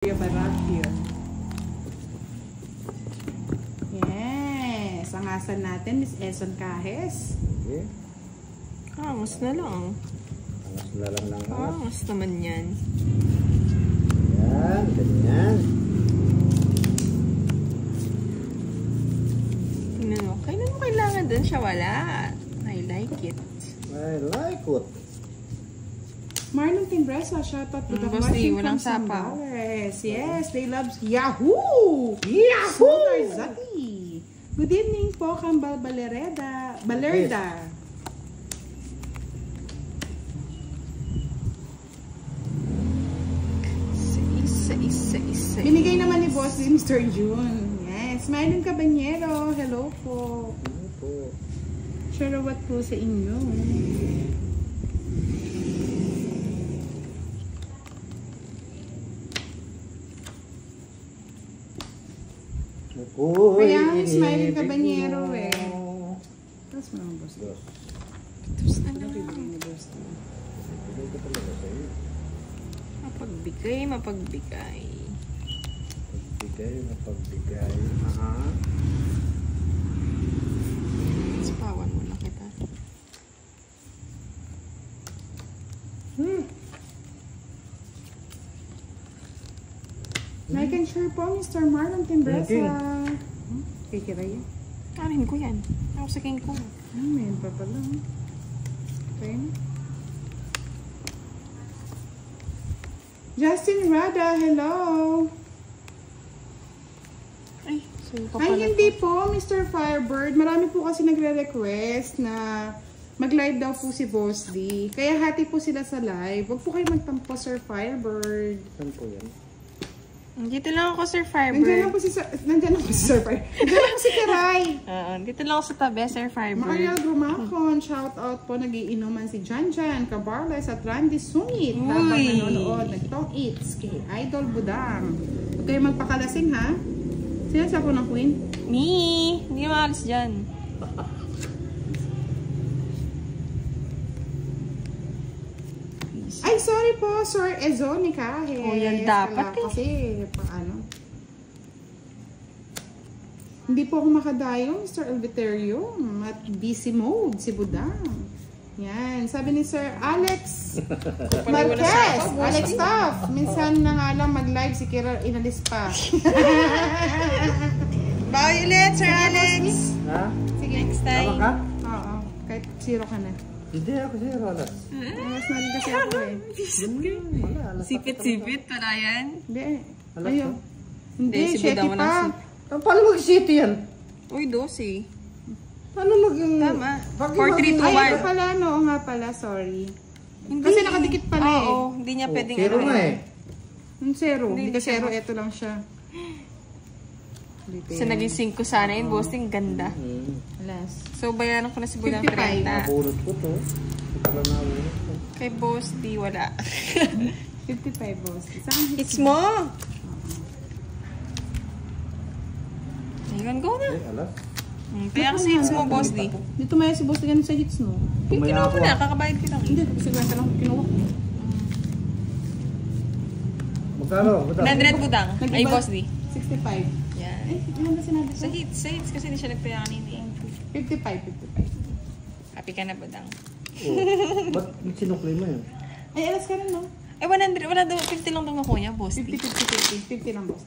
Baracchio. Yes. Ang asan natin, Miss Eson Cajes. Okay. Angas na lang. Angas na lang lang. Angas naman yan. Yan, ganyan. Tingnan mo. Kailan mo kailangan dun siya? Wala. I like it. I like it. Marlon Timbresa, shout out to the Bossy, watching walang from sapaw. Sambales. Yes, they love Yahoo! Yahoo! Zati. Good evening po, Kambal Balereda. Balerda. Isa. Binigay naman ni Boss Mr. June. Yes, Marlon Cabanyero. Hello po. Ano po? Sharawat po sa inyo. Kaya ang Smiling Cabanyero eh. Tapos mo naman, Boss. Tapos na Ano bibigay ni Boss? Bigay ko talaga sa'yo. Mapagbigay. Pagbigay, mapagbigay. Aha. Sapawan mo na kita. Like and share po, Mr. Marlon Timbresa. Okay. Kikira yan. Kanin ko yan. Ako sa king ko. Mayroon pa pala. Okay. Justin Rada, hello. Ay, sa'yo pa Ay, pala. hindi po, Mr. Firebird. Marami po kasi nagre-request na mag-live daw po si Boss D. Kaya hati po sila sa live. Huwag po kayo magtampo, Sir Firebird. Saan po yan? Dito lang ako, Sir Nandiyan lang Firebird. po si Sir Firebird. Nandiyan lang po si Kiray. Dito lang ako sa tabi, Sir Firebird. Maria Grumacon, shout out po, nagiinuman si Janjan Cabarles at Randy Sungit habang Uy. nanonood nagtong eats kay Idol Budang. Huwag kayo magpakalasing ha. Sino sa po ng Queen? Me! Hindi na maalis dyan. Ay, sorry po, Sir Ezonica. Oh, yan dapat eh. Kasi, paano? Hindi po ako makadayo, Mr. Elviterio. At busy mode, si Budang. Yan. Sabi ni Sir Alex Marquez. Alex Toff. Minsan na nga lang mag-live si Kira inalis pa. Bye ulit, Sir Alex! Ha? Sige. Next Tama time. ka? Oo. Kahit zero ka na. Hindi ako siya, Rolas. Mas na rin kasi ako eh. Wala, alas. Sipit-sipit pala yan. Hindi. Alas Ayun. Hindi, Hindi, si Shetty Budang pa. Paano mag-city yan? Uy, 12. Paano mag- Tama. Bakit 4, 3, 2, Ay, 1. ito pala, no. Oo nga pala, sorry. Hindi. Kasi nakadikit pala eh. Oo, hindi niya pwedeng Zero nga eh. Yung zero. Hindi, Hindi ka hindi zero, siya. ito lang siya. Dito So, yan. naging 5 sana yun, bossing. Ganda. Alas. So, bayaran ko na si Budang 55. 30. Nabunot ko to. Ito pala nabunot ko. Kay boss, di wala. 55 boss. Isang It's mo! Ayun, go na. Eh, alas. Kaya kasi hits mo, boss, di. Dito maya si boss ganun sa hits mo. Kinuha mo na, kakabayad ko lang. Hindi, kasi kwenta lang kinuha ko. Magkano? 100 Budang. Ay, Nag-iba? boss, di. 65. Yan. Ay, ano ba sinabi ko? Sa hits kasi hindi siya nagpaya kanina. 55. Happy ka na, Budang. Oh, ba't sinukli mo yun? Ay, alas ka rin, no? Ay, 100, wala daw, 50 lang daw nakuha niya, boss, 50, di. 50, 50. 50 lang boss.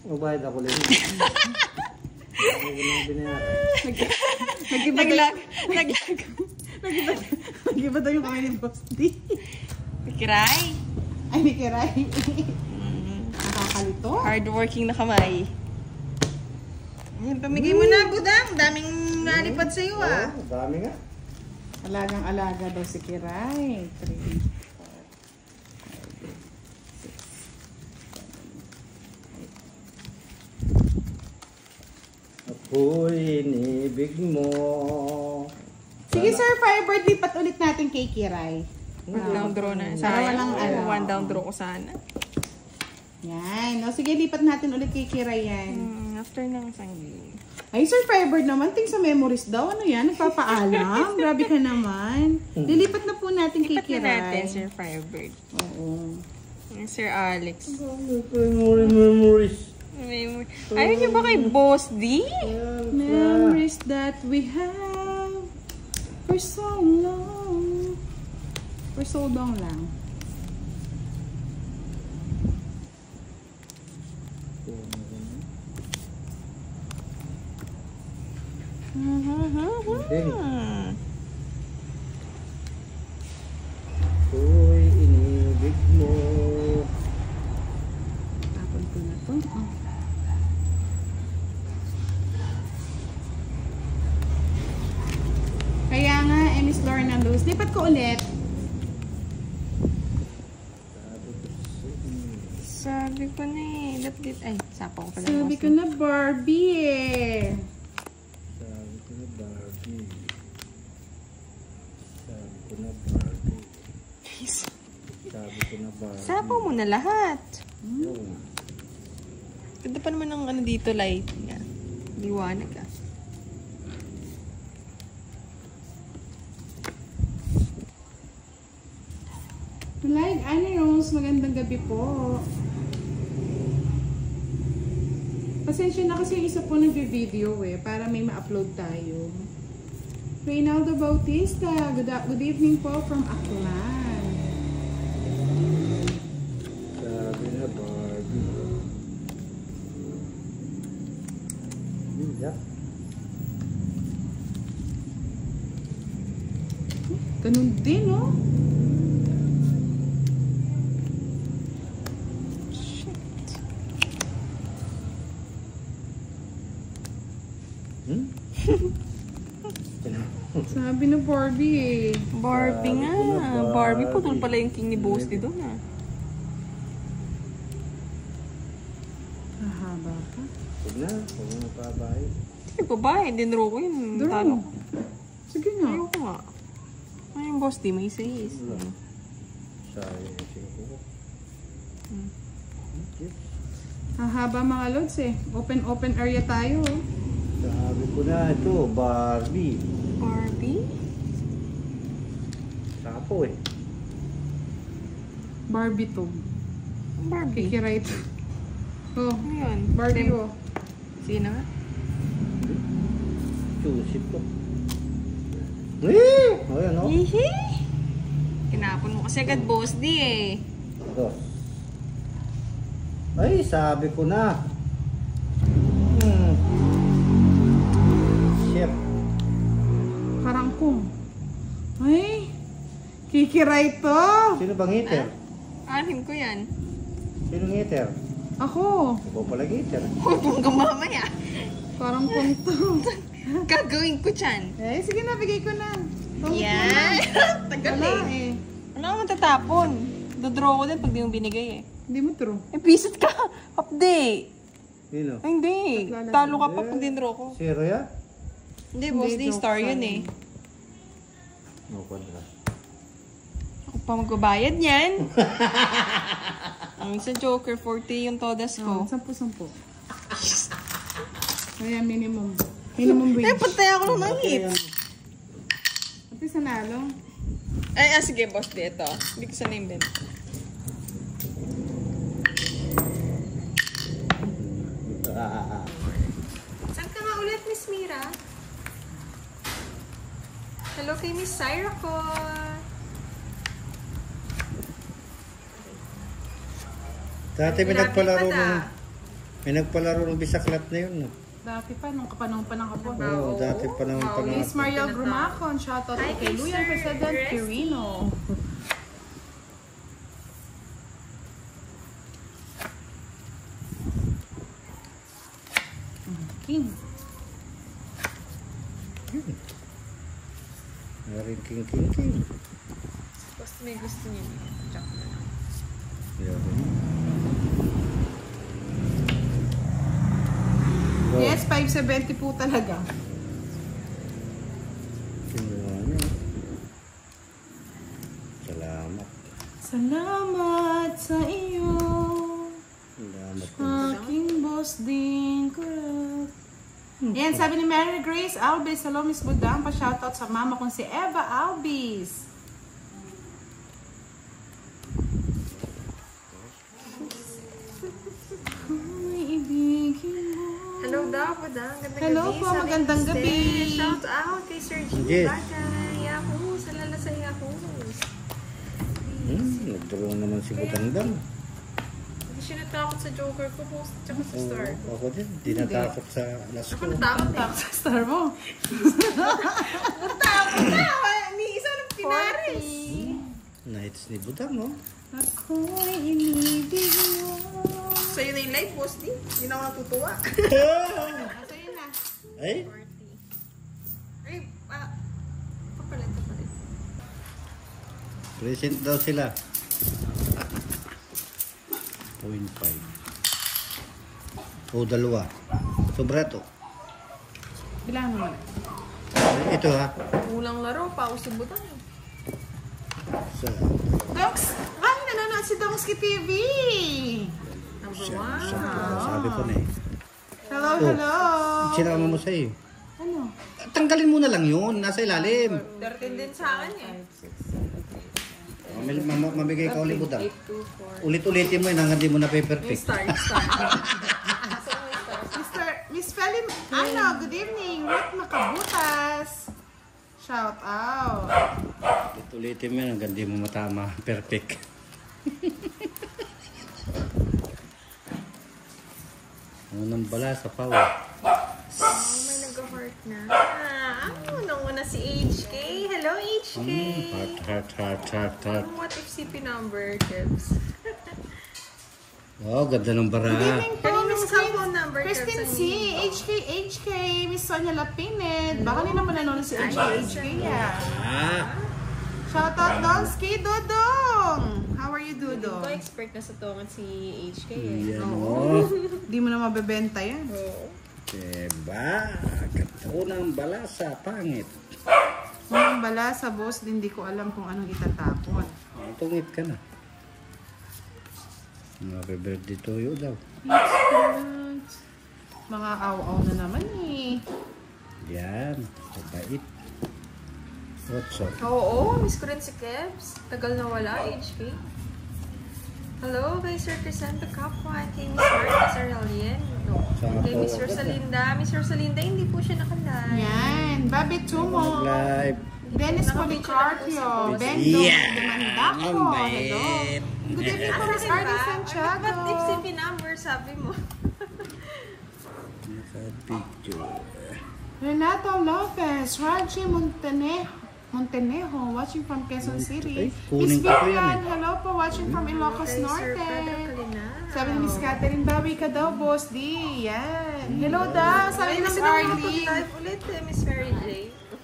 Magbayad ako lang. Naglag. Nag-iba daw yung kamay ni boss. Di. Kiray. Ay, may kiray. Nakakalito. Hardworking na kamay. Yan, pamigay mo na, Budang. Daming nalipad sa'yo, ah. Oo, dami nga. Alagang-alaga daw si Kiray. 3, 4, 5, 6, 7, 8. Ako'y inibig mo. Sige, Sir Firebird, lipat ulit natin kay Kiray. Down draw na. Para walang ano. One down draw ko sana. Yan. O, sige, lipat natin ulit kay Kiray yan. After ng isang game. Ay, Sir Firebird naman, ting sa memories daw. Ano yan? Nagpapaalam? Grabe ka naman. Lilipat na po natin kay Lipat na Kiray. natin, Sir Firebird. Oo. Sir Alex. Memories. Ayaw niyo ba kay Boss D? Memories that we have for so long. For so long lang. Uy, inibig mo. Tapon ko na to. Oh. Kaya nga, Miss Lorna Luz, lipat ko ulit. Sabi ko na eh. Ay, sapo ko pala. Sabi ko na Barbie eh. Sabi ko na Barbie. Sabi ko na Barbie. Sabi ko na Barbie. Sapo mo na lahat. Yun. Ganda pa naman ng ano dito, light. Yan. Liwanag ah. Like, Rose, magandang gabi po. Pasensya na kasi yung isa po nag-video eh, para may ma-upload tayo. Reynaldo Bautista, good evening po from Aklan. Sabi na Barbie. Yeah. Ganun din, no? Sabi na Barbie eh. Barbie nga. Barbie, putol pala yung king ni Boss D doon ah. Hahaba pa. Huwag na pabahay. Ay, babae. Dinro ko yun. Draw. Talo ko. Sige nga. Ayoko nga. Ay, yung Boss D, may sais. Sayang ko. Hahaba mga lods eh. Open area tayo. Oh. Sabi ko na ito, Barbie. Barbie? Sapo eh. Barbie to. Barbie? Kikiright. Oh, Ano yun? Barbie oh. Sige na nga. Chusip ko. Eh! O yan o. Hihi! Kinapon mo kasi agad Boss D eh. Dos. Ay, sabi ko na. Chef. Karangkong. Ay, kikiray to. Sino bang hater? Anim ko yan. Sino hater? Ako. Ikaw pala hater. Huwag mong mamaya. Karangkong to. Gagawin ko dyan. Eh, sige na, bigay ko na. Tawag mo Yan. na. Tagal Wala eh. eh. Ano ka matatapon? Dodraw ko din pag di mo binigay eh. Hindi mo true. Eh, pisit ka. Update. Sino? Ay, hindi. Talo ka pa pag dindraw ko. Zero ya? Hindi, Boss D, joke star lang. yun eh. No, kwadra. Ako pa magbabayad niyan. Ang isa Joker, 40 yung todas Oh, ko. 10. Kaya minimum. Minimum Eh, wage. patay ako ng hits. At least nanalo. Ay, sige, Boss D, ito. Hindi ko sana invent. Saan ka nga ulit, Miss Mira? Hello kay Miss Syra ko. Dati may nagpalaro ng bisaklat na yun. No? Dati pa, nung kapanahon pa ng kapon. Oo, dati pa naman pa naman. Miss Mariel Grumacon, shoutout Hi, kay Luyan Sir President Resty. Quirino. King. Meron king. Basta may gusto niyo. Yeah. Yes, 570 po talaga. Salamat. Salamat sa iyo. Salamat. Aking boss din ko. Yan, sabi ni Mary Grace Albis. Hello, Miss Budang. Pa-shoutout sa mama kong si Eva Albis. ibigin mo. Hello daw, Budang. Gandang Hello gabi. po, Sabi magandang ni Ste. gabi. Shout out kay Sir G. Yes. Bagay. Yahoo! Salala sa Yahoo! Nagdurong naman si Budang-dang. Hindi siya natakot sa Joker ko, host, tsaka sa Star ko. Ako din, di natakot sa alas Ako ko. natakot eh. Tap sa star mo. Natakot na! Ni isa ng pinaris. Nights ni Budang, no? Ako'y inibig mo. Sa'yo na yung live, boss, di? Hindi na ako natutuwa. Sa'yo na. Ay, 40. Ay, kapalit. present daw sila. 0.5. O, dalawa. Sobra to. Bilangan mo na. Ito ha. Ulang laro, pausi Budang. Sa, Donks! Ay, nanonood si Donski TV! Number siya, 1. sabi ko na eh. Hello, Oh. hello! Sinama mo sa'yo. Ano? Tanggalin mo na lang yun. Nasa ilalim. 13 din sa akin eh. Mamigay ka ulit Budang. 8, 2, 4. Ulit-ulitin mo yun hanggang di mo na Yung perfect. star. Miss Feli, ano, good evening. Ruth Makabutas. Shout out. Ulit-ulitin mo yun hanggang di mo matama. Perfect. Unang bala sa power. May nag-heart na. Unang-una si HK. Hello, HK. Heart. What if CP number, Kebs? Oh, ganda ng bara. Good evening po, Kaninong Miss cellphone number, Christine Kebs, C. HK, Miss Sonia Lapined. Baka nila naman nanonood si HK. Ah, Shout out Donski Dodong. How are you, Dodong? Ito, expert na sa tongan si HK yan o. Di mo na mabebenta yan. Oo. Diba? Ganda ng bala sa pangit. Unang bala sa boss, hindi ko alam kung anong itatapon. Tungit ka na. Happy birthday to you daw. Mga aw-aw na naman eh. Yan. Mabait. What's up? Oo, miss ko rin si Kebs. Tagal na wala, HK. Hello, kay Sir Crisanta Capwan, kay Miss Marta Saralien. No. Kay Miss Rosalinda. Miss Rosalinda, hindi po siya nakalive. Yan. Babi Tumo. Live. Dennis Policarpio. Bendo. Yeah. Demandako. Ang Hello. bait. Good evening po, Miss Arlie Santiago. Ba't if CP number, sabi mo? Nasa picture. Renato Lopez. Raji Montenejo. Watching from Quezon City. Ay, kunin Miss ko pa yan Vivian. Hello po. Watching from Ilocos Kay Sir Norte. Pedro Calina. Sabi ni Miss Catherine, bawi ka daw, Boss D. Yan. Hello da. Sabi ni Miss Arlie. Live ulit eh, Miss Mary J.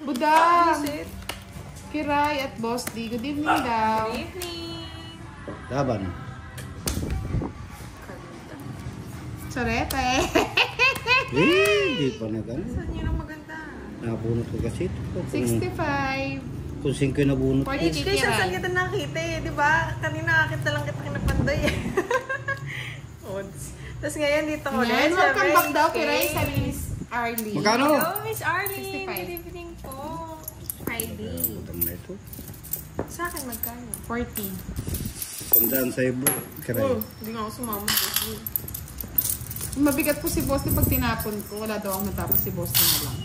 Budang. Visit. Kiray at Boss D. Good evening daw. Good evening. Laban. Sorete. Hindi pa na gano'n. Saan yun ang maganda? Nabunot ko kasi ito. 65. Kung 5 yung nabunot ko. 40 HK, saan kita nakita eh, di ba? Kanina nakita lang kita kinapanday eh. Odds. Tapos ngayon dito ko Yan, welcome back daw, Kiray. Sabi ni Miss Arlie. Magkano? Hello, Miss Arlene. 65. Good evening po. Friday. Utang na ito. Sa akin magkano? 40. Tandaan sa ibo. Kiray. Hindi nga ako sumama. Mabigat po si Boss D pag tinapon ko. Wala daw ang natapon si Boss D na lang.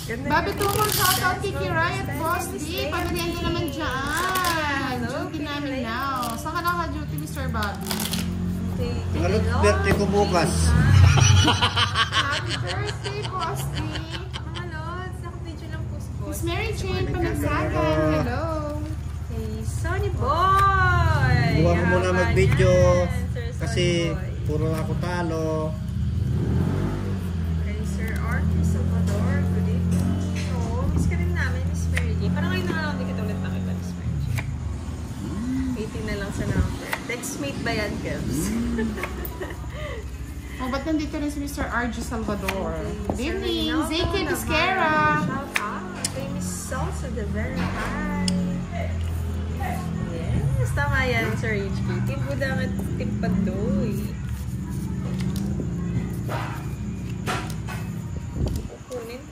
Babi Tumong, shout out kay Kiray at Boss D. Pamilihan naman dyan. Duty namin now. Saan ka naka-duty, Mr. Bobby? Ang alot, birthday ko bukas. Happy birthday, Boss D. Mga lods, naka-video lang po si Boss. Miss Mary Jane Panagsagan. Hello. Hey, Sonny Boy! Huwag ko muna Haba mag-video. niyan, Sir Sonny Kasi Boy. puro ako talo. Kay Sir Arthur Salvador, good evening. Oo, miss ka rin namin, Miss Mary J. Parang ngayon na lang hindi kita ulit nakita, Miss Mary J. 18 na lang sa number. Textmate ba yan, Kevs? Oh, ba't nandito rin si Mr. RG Salvador? Good evening, Sir ZK Reynaldo Bisquera. Navarro, shout out. Kay Miss Salsa de Vera, hi. Yes, tama yan, Sir HK. Team Budang at Team Pandoy. Kukunin.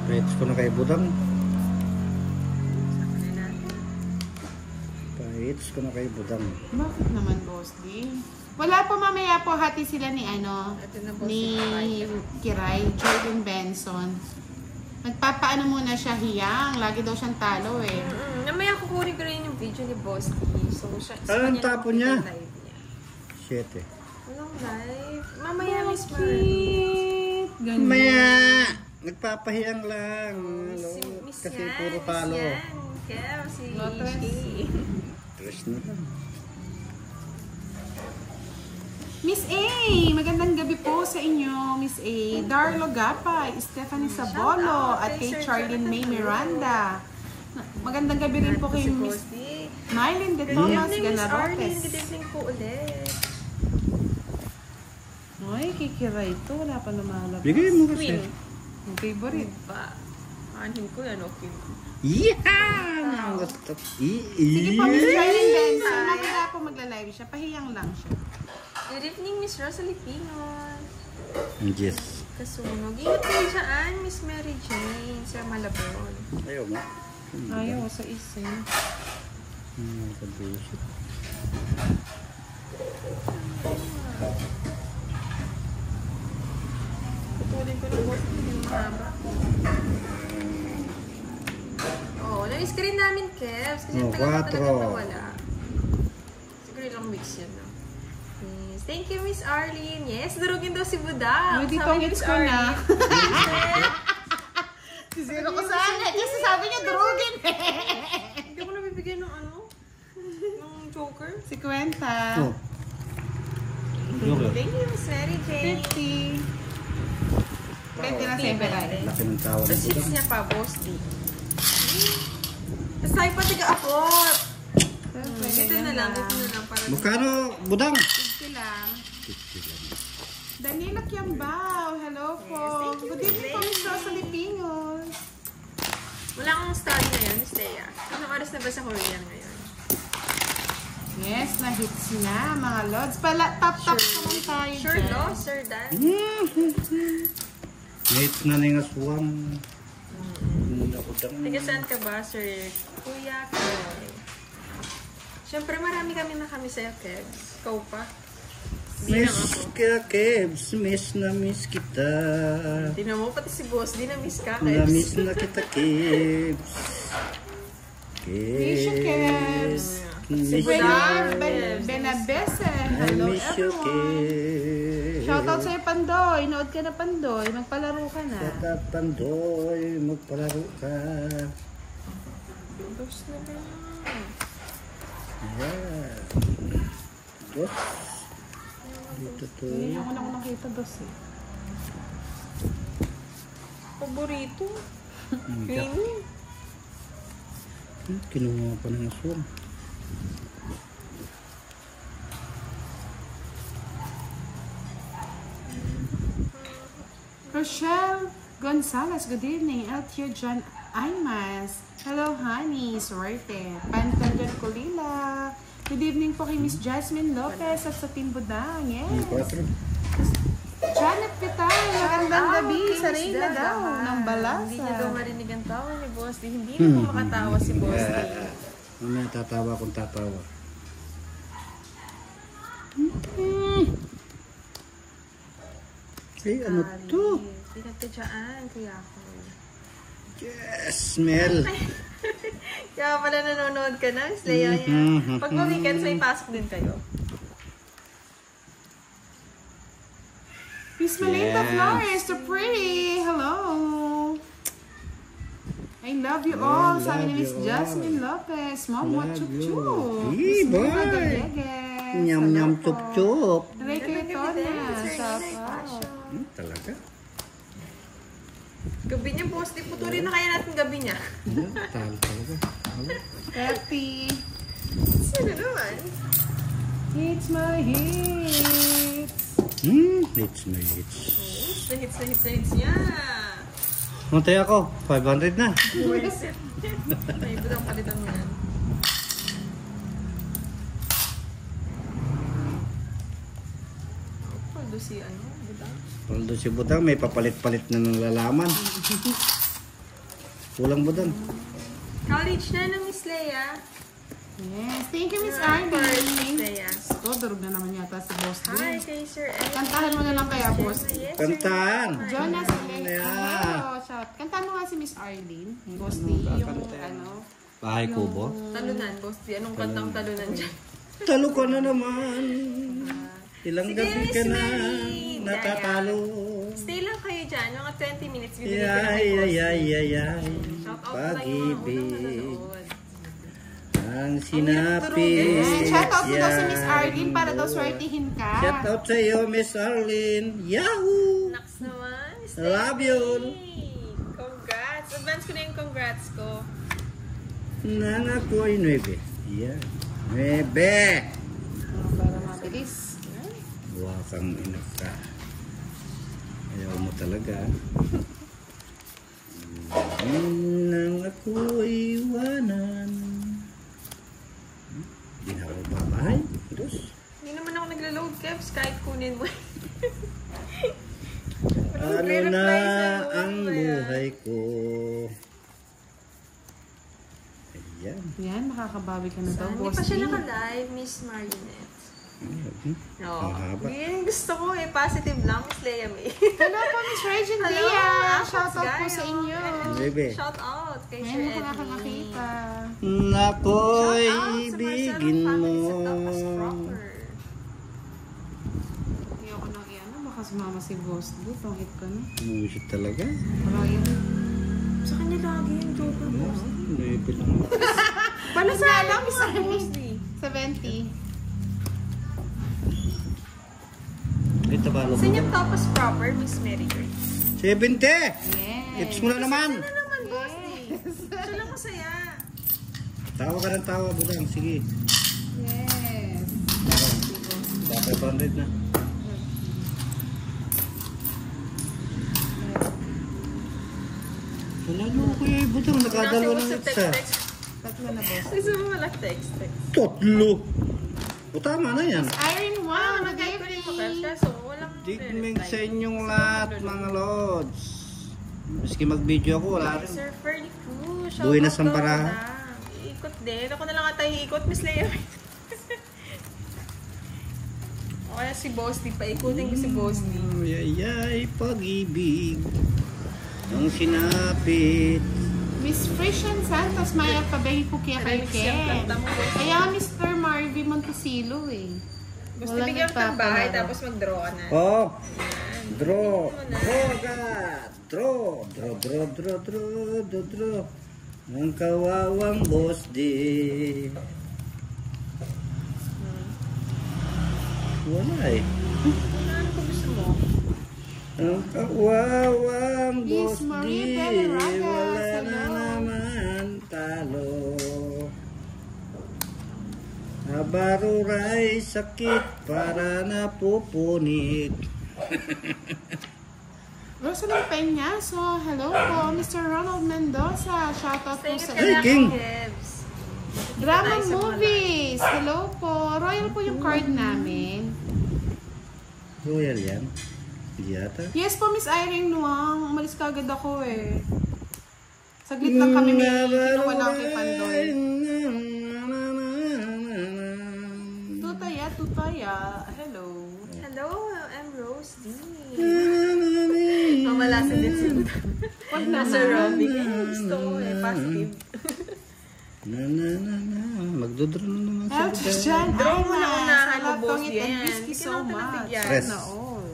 Pets ko na kay Budang. Saka na natin. hits ko na kay Budang. Bakit naman, Boss D? Wala po, mamaya po hati sila ni ni Kiray, Jordan Benson. Nagpapaano muna siya hiyang. Lagi daw siyang talo eh. Namaya kukunin ko rin yung video ni Boss D. So, Anong tapon niya? 7. Walang live. Mamaya, Miss Marie. Maya! Nagpapahiyang lang. Si Miss Kasi yan, puro Miss talo. yan. Kaya si HK. Tres na lang. Miss A, magandang gabi po sa inyo, Miss A. Darlo Gapay, Stephanie Sabolo, at kay Charlene May Miranda. Magandang gabi rin po kay Miss Mylene De Thomas Ganarotes. Good evening po ulit. Ay, kikiray ito. Wala pa lumalabas. Bigay mo kasi. Queen. Yung favorite. Ba? Anin ko yan, okay. Yeah! Sige po, Miss Charlene Benson. Mamaya po magla-live siya. Pahiyang lang siya. Good evening, Miss Rosalie Pinos. Yes. Kasunog. Ingat kayo dyan, Miss Mary Jane, sa Malabon. Ayaw mo. Ayaw, sa isa. Kabusit. Putulin ko ng boss, hindi mahaba. Oh, na-screen namin, Kevs. Kasi talaga nawala. Siguro lang mix yun, no? Yes. Thank you, Miss Arlene. Yes, durugin daw si Budang. Dito ang hits ko na. Zero ko sana. Yes, sabi niya durugin. Hindi ko nabibigyan ng ano? Ng joker. 50. Oh. Joker. Thank you, Miss Mary Jane. 50. 20 na several. Laki ng tawag Tapos ng hits Budang. niya pa, boss D. Tapos tayo pa tiga-ako. Dito na lang para... Magkano, Budang? 50 lang. Danila Kiambao, hello po. Yes, thank you. Good evening po, Miss Rosalie Pinos. Wala akong study ngayon, Miss Thea. Anong oras na ba sa Korean ngayon? Yes, na-hits na, mga lods. Top naman tayo Sure, dyan. no? Sir Dan? Hits na na yung aswang. Tiga saan ka ba, Sir Kuya Koy? Siyempre, marami kami na kami sa'yo, Kebs. Ikaw pa. Di lang Miss ako. ka, Kebs. Miss na miss kita. Di na mo, pati si boss. Di na miss ka, Na Kebs. miss na kita, Kebs. Miss you, Kebs. Miss Budang you. Benabese, I hello miss you, everyone. Kebs. Shoutout sa'yo, Pandoy. Nood ka na, Pandoy. Magpalaro ka na. Shoutout, Pandoy. Magpalaro ka. Boss na ba? Yeah. Dos. Dito to. Hindi ako na nakita dos eh. Paborito. Hmm, Queen. Kinuha pa ng aswang. Rochelle Gonzalez, good evening. Eltio John Aymas. Hello, honey. Swerte. Pantanjan Colila. Good evening po kay Miss Jasmine Lopez at sa Team Budang. Yes. 4. Janet Pital, magandang gabi. Okay, Sa Miss Reyna Dada. daw, ng Balasa. Hindi niya daw marinig ang tawa ni Boss D. Hindi na po makatawa si Boss D. Mamaya tatawa kung tatawa. Eh, ano to? Pinagtadyaan, kuya ko. Yes, Mel. Kaya pala nanonood ka na, Miss Leia. Pag ma-weekends, may pasok din kayo. Miss Melinda Yes. Flores, so pretty. Hello. I love you all. I Sabi ni love Miss you Jasmine all. Lopez. Mom, what Love chup you. chup. Hey, Miss Mira boy. Galegues. Nyam Hello nyam po. chup chup. Ricky Tona. Shout out. Talaga? Gabi niya, Boss D. Putulin na kaya natin gabi niya. Talo talaga. Happy. Sino naman? It's my hits. Hits na hits. Hits niya. Matay ako. 500 na. Buwesit. May budang palitan mo yan. Paldo si ano, budang. Paldo si Budang, may papalit-palit na ng lalaman. Kulang Budang. College na ng Miss Leia. Yes. Thank you, Miss For Arlene. Yes. Ito, durog na naman yata si Boss Hi D. kay Sir Eddie. Kantahan mo na lang kaya, Boss D. Yes, Sir Kantahan. Eddie. Jonas, Yeah. hello. Shout. Kantahan mo nga si Miss Arlene. Boss D, yung ano. Bahay kubo. Talunan, Boss D. Anong kantang talunan dyan? Talo ka na naman. Ilang Sige, gabi Miss ka na Mary. natatalo. Stay lang kayo dyan. Mga 20 minutes. Bibigyan ko Yay, ng Boss D. yay, yay, yay. Shout out na yung mga unang Pag-ibig. nanonood. Ang sinapit. Yes. Shout out mo daw si yan. Miss Arlene para daw swertihin ka. Shout out sa iyo, Miss Arlene. Yahoo! Naks naman. Love you. Congrats. Advance ko na yung congrats ko. Nang ako'y 9. Yan. 9. Para mabilis. Buha kang ina ka. Ayaw mo talaga. Nang ako'y iwanan. Hindi na ako babahay. Dos. Hindi naman ako nagla-load, Kevs. Kahit kunin mo. Ano na ang buhay ko? Ayan. Yan, makakabawi ka na daw, Hindi Boss pa siya D. naka-live, Miss Marionette. No. Ang haba. Yan, gusto ko eh. Positive lang, Miss Leia May. Hello po, Miss Regine Hello, Lea. Shout out po guys. sa inyo. Bebe. Shout out kay Sir Ngayon mo ko Eddie. nakakakita. Nako'y Shout out sa ibigin Marcelo mo. family sa Tapas Proper. Hindi ako nang iyan. Baka sumama si Boss D. Pangit ka na. Bullshit talaga. Wala yun. Sa kanya lagi yung joker mo. Maybe lang. Paano Sa alam, Miss Boss Arlene. D? 70. Ito ba? Saan yung Tapas Proper, Miss Mary Grace? 70! Yes. Tips mo na naman. Ano naman, Boss D? Siya lang masaya. Tawa ka ng tawa, budang. Sige. Yes. Baka 500 na. Wala nyo ako yung budang. Nakadalawa ng isa. Tatlo na, Boss. Gusto mo malak text. Totlo. O tama na yan. Iron Wow, good Nag-type rin ko, evening. kaso walang Digming sa inyong lahat, mga lods. Maski mag-video ako, wala rin. Sir Ferdy Cruz. Buhay na Sampara. Ikot din. Ako na lang ata iikot, Miss Leia. O kaya si Boss D. Paikutin ko si Boss D. Yayay, pag-ibig. Ang sinapit. Miss Frisian Santos, Maya Pabegi ko kaya kay Remix yung Ken. kanta mo, Boss D. Kaya Mr. Marvin Montesilo eh. Gusto Walang bigyan ka ng bahay nagpapalaro. tapos mag-draw ka na. Oh, Yan. draw. Tingnan mo na. Draw agad. Draw. Draw, draw, draw, draw, draw, draw. Ang kawawang boss di. Wala eh. Ano ko gusto mo? Ang kawawang Miss boss Marie di. Belaraga, Wala na hello. naman talo. Abaruray sakit para napupunit. Rosalind Peñaso, hello po. Mr. Ronald Mendoza, shoutout po Thank sa you Hey, ka King. lang, Kevs. Drama Tayo sa mga Movies, hello po. Royal po yung card namin. Royal yan. Hindi yata. Yes po, Miss Irene Nuang. Umalis ka agad ako eh. Saglit lang kami may kinuwala kay Pandoy. Tutaya. Hello. Hello, I'm Rose D. Mamalasan din si Wag Nasa naman. Robbie. Gusto ko eh, positive. Magdodro na naman sa At John Draw mo na Ayman. unahan mo, Salamat boss. pangit and Yan. whiskey Bigyan so natin ng much. bigyan. Stress. Na all.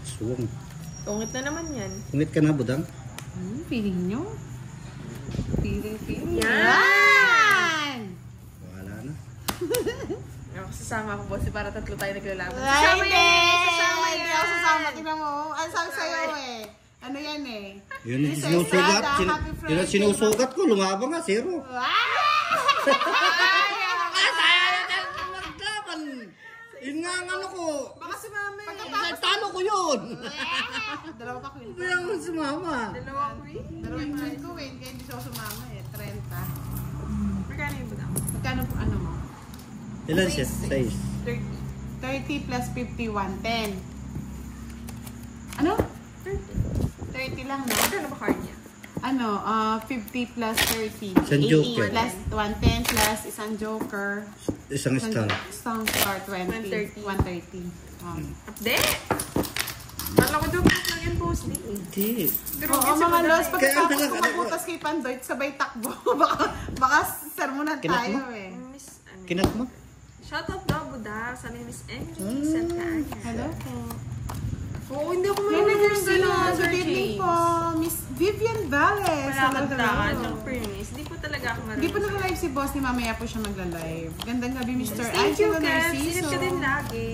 suwang. Tungit na naman yan. Tumit ka na, budang. Feeling nyo? Feeling. Yan! Wala na. Ako, sasama ako, boss. Para tatlo tayo naglalaban. Ay, Sasama hindi! yan! Sasama Hindi yan! ako sasama. Tingnan mo. Ano sabi sa'yo eh? Ano yan eh? Yun yung Mr. sinusugat. Estrada, happy Yun Friday. ang sinusugat ko. Lumabang nga, zero. Maglaban. Yun nga ang ano ko. Baka si Mami. Talo ko yun. Dalawa ka queen. Kaya mo sumama. Dalawa ko eh. Dalawa yung queen ko eh. Kaya hindi siya ako sumama eh. 30. Magkano yung budang? Magkano po ano mo? Ilan siya? 6. 30. 30 plus 51, 10. Ano? 30 lang na. Magkano ba card niya? Ano ano, 50 plus 30. Isang 80 joker. plus 110 plus isang joker. Isang star. Isang star 20. 130. Update! Kala ko daw lang yung post din. Hindi. Oo, mga lods, pagkatapos Kaya- kumabutas kay Pandoy, sabay takbo. baka sermonan tayo eh. Miss, ano? Kinat mo? Shoutout daw, Buda. Sabi ni Miss Emily Santa Ana. Hello po. Oo, hindi ako May marinig nag-girls good evening po. Miss Vivian Valles. Wala Hello, kang taka, hello. John Pernis. Hindi po talaga ako marinig. Hindi pa naka-live si boss ni mamaya po siya magla-live. Gandang gabi, Mr. Thank you, Angelo Kebs. Ingat Narciso. ka din lagi.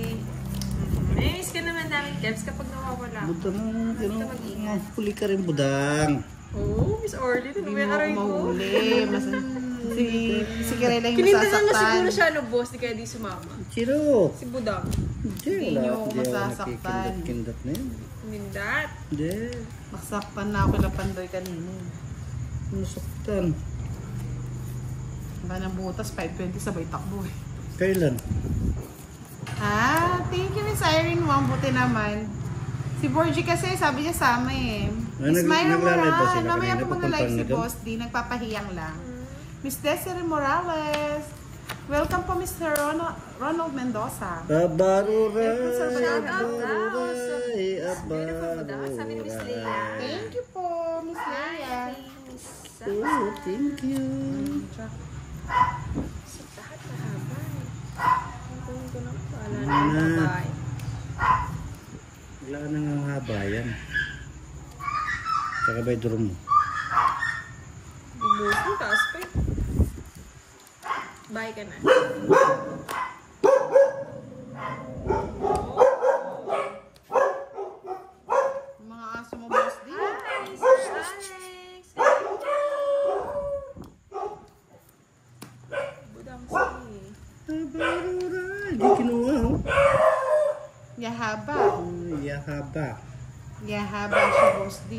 Miss ka naman namin, Kebs, kapag nawawala. Budang, Hindi ka mag-ingat. huli ka rin, budang. Oo, Miss Orly. Ano Hindi ba mo yung ako aray ko? mahuli. Si Kirela yung Kinintahan na masasaktan. siguro siya, no, boss. Di kaya di sumama. Sino? Si Budang. Hindi, Hindi wala. niyo ako Hindi ako masasaktan. nakikindat na yun. Mindat. Hindi. Masaktan na ako na Pandoy kanina. Nasaktan. Ba ng butas, 520 sabay takbo eh. Kailan? Thank you, Miss Irene Wang. Buti naman. Si Borgie kasi, sabi niya sama eh. Miss Myra nagla-live ba Moran, sila mamaya kanina po mag-live si papuntang na doon? Boss D. Nagpapahiyang lang. Miss Desiree Morales. Welcome po, Mr. Ronald Mendoza. Abaruray, Shout out daw. abaruray, Beautiful Budang. Sabi ni Miss Leia. Thank you po, Miss Leia. Miss Oh, thank you. Sa lahat na habay. Ang kunin ko na. Wala na yung habay. Wala na nga haba yan. Saka ba yung drum mo? Ibuhos mo, taas pa eh. Bye ka na. Mga aso mo, Boss D. Hi, Sir Alex! Budang si. Abaruray. Di kinuha, oh. Yahaba. Yahaba. Yahaba siya, Boss D.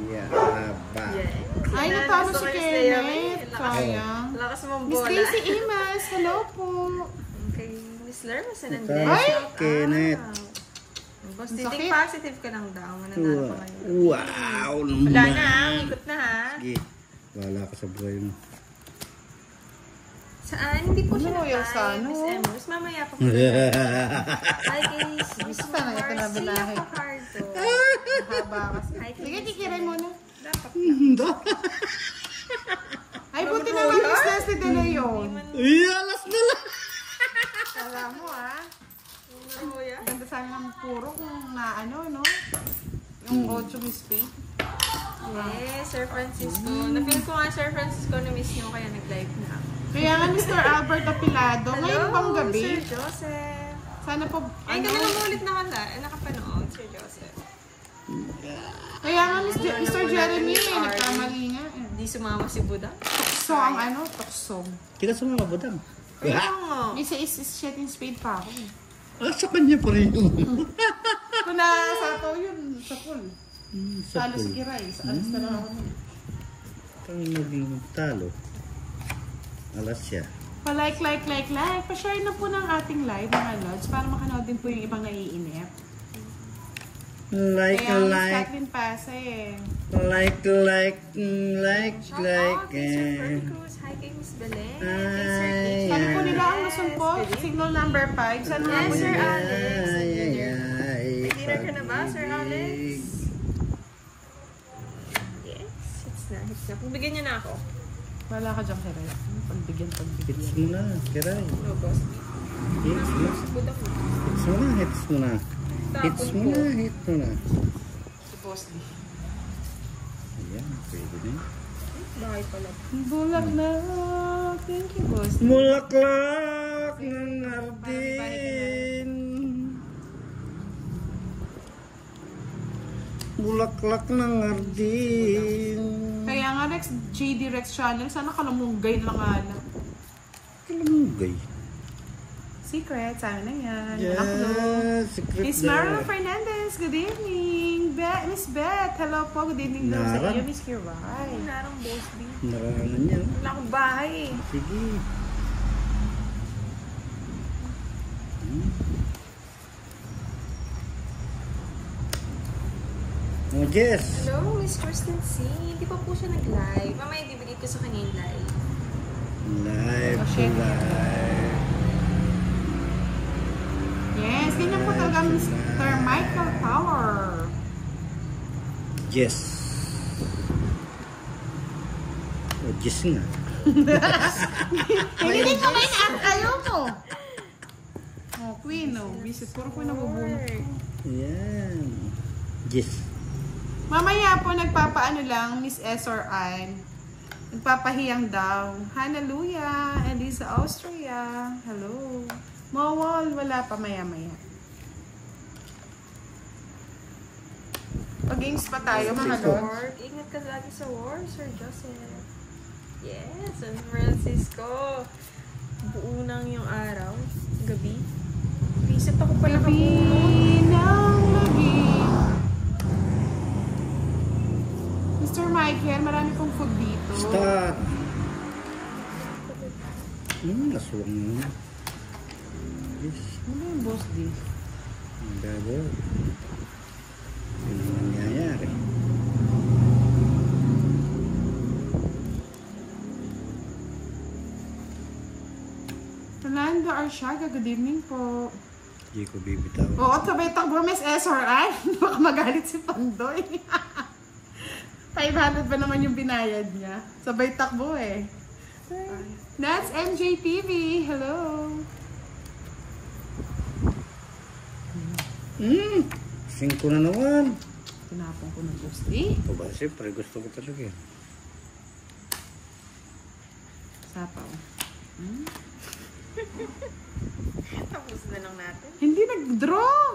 Yahaba. Yes. Ay, natalo si Kenneth. Lakas, Sayang. lakas mong Miss bola. Daisy Imas, hello po. Okay, Miss Lerma, sa Ay, nandiyan. Kenneth. Boss, Ang titing sakit. positive ka lang daw. Mananalo ka ngayon. Wow naman. Wala na, ikot na ha. Sige. Wala ka sa buhay mo. Saan? Hindi po siya Ano, yung sa nag-live, ano? Miss Emrys. Mamaya pa po. Hi guys, Miss Basta na ito na bilahe. Marcia Fajardo. Mahaba kasi. Hi, Sige, tikiray mo na. Dapat Ay, buti naman Miss Leslie De Leon. Alas na lang. Kala mo Ano yan? Ganda sana ng puro kung na ano, no? Yung 8 Miss Faith. Yes, Sir Francisco. Na-feel ko nga Sir Francisco na miss nyo kaya nag-live na ako. Kaya nga Mr. Albert Apilado, ngayon pang gabi. Sir Joseph. Sana po, Ay, kami naman ulit nakapanood, Sir Joseph. Kaya nga Mr. Jeremy, may nagkamali nga. Di sumama si Buda. Tukso ang ano, tukso. Kila sa mga budang. Kaya nga. Isa is shitting spade pa ako. Sa kanya pa rin yun. Kung nasapaw yun, sa pool. Sa Talo si pool. Kiray, sa alas na lang ako nun. Pang naging talo. Alas siya. Pa-like. Pa-share na po ng ating live, mga lods, para makanood din po yung ibang naiinip. Like, Kaya Miss like, Kathleen Pasa eh. like. Shout out kay Sir Ferdy Cruz. Hi kay Miss Belen. Kay Sir Ay, Kitchen. Sabi po nila ang Luzon po, signal number 5. Sana nga Yes, po Sir yun. Alex. ay. May dinner ka na ba, Sir Alex? Yes, hits na. Pagbigyan niya na ako. Wala ka dyan, Kiray. Pagbigyan. Hits mo na, kiray. No, boss. Hits mo. Buda ko. Hits mo na, hits mo na. Hits mo na, hits mo na. Si Boss D. Ayan, pwede na yun. Bahay pala. Bulak na. Thank you, Boss D. Mulaklak ng Ardin. Bulaklak ng Ardin. Kaya nga Rex, JD Rex Channel, sana kalamunggay na nga lang. Kalamugay. Secret, sana na yan. Upload. Yes, secret Miss na. Marla Fernandez, good evening. Miss Beth, hello po, good evening daw sa Nara. iyo, Miss Kiray. Ay, narang boss B. Narangan niya. Wala akong bahay eh. Sige. Oh, Jess. Hello, Miss Kristen C. Hindi pa po siya nag-live. Mamaya ibibigay ko sa kanya yung live. Live Oh, to shit. live. Yes, ganyan po talaga Mr. Michael Tower. Jess. Oh, Jess nga. Hindi mo may kayo mo. Oh, Queen, oh. Visit. Puro ko nabubulok. Yan. Jess. Mamaya po nagpapaano lang, Miss S or I. Nagpapahiyang daw. Hallelujah! Elisa Austria. Hello. Mawal, wala pa maya-maya. Pag-games pa tayo, mga lord. Ingat ka lagi sa war, Sir Joseph. Yes, San Francisco. Buo nang yung araw. Gabi. Isip ako pa Gabi nakabulog. ng lagi. Mr. Michael, marami pong food dito. Start. Nasuwang mo. Yes. Ano yung boss di? Ang gabo. Yun ang nangyayari. Rolando Arshaga, good evening po. Hindi ko bibitaw. Oo, sabay takbo, Miss SRI. Baka magalit si Pandoy. 500 ba naman yung binayad niya? Sabay takbo eh. That's MJTV. Hello. 5 na naman. Tinapon ko ng gusti. O ba, siyempre gusto ko talaga yan. Sapaw. Tapos na lang natin. Hindi nag-draw.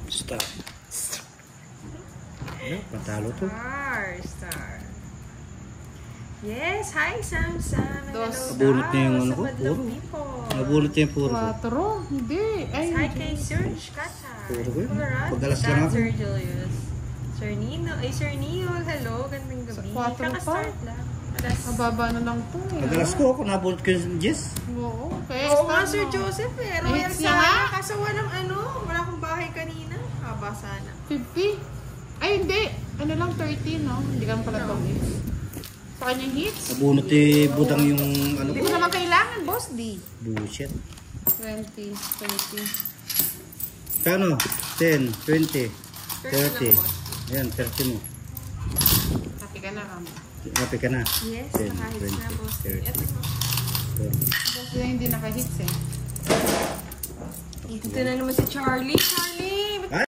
Start. Ano, patalo to. Star. Yes, hi Sam Sam. Hello Nabulot niya yung ano ko, puro. Nabulot niya yung puro ko. 4. Hindi. Ay, Hi kay Serge Kata. Puro ko yun. Colorado. Pagdalas ka na ako. Sir Julius. Sir Nino. Ay, Sir Neo. Hello. Gandang gabi. 4 pa. Kaka-start lang. Mababa na lang to eh. Madalas ko ako, nabulot ko yung Jess. Oo. Okay, Oo nga, start Sir mo. Joseph eh. Eh, Royal siya sana. nga. Kaso walang ano. Wala akong bahay kanina. Haba sana. 50. Ay, hindi. Ano lang, 13, no? Hindi ka pala to hits. Sa kanyang hits. Nabunot eh, budang yung ano Hindi ko. mo naman kailangan, boss, di. Bullshit. 20, 30. Kano? 10, 20, 30 lang, 30. boss. Ayan, 30 mo. Happy ka na, Ram. Happy ka na. Yes, 10, nakahits na, 20, boss. 30. Ito mo. Boss, yung hindi nakahits eh. Ito na naman si Charlie. Charlie! Ba't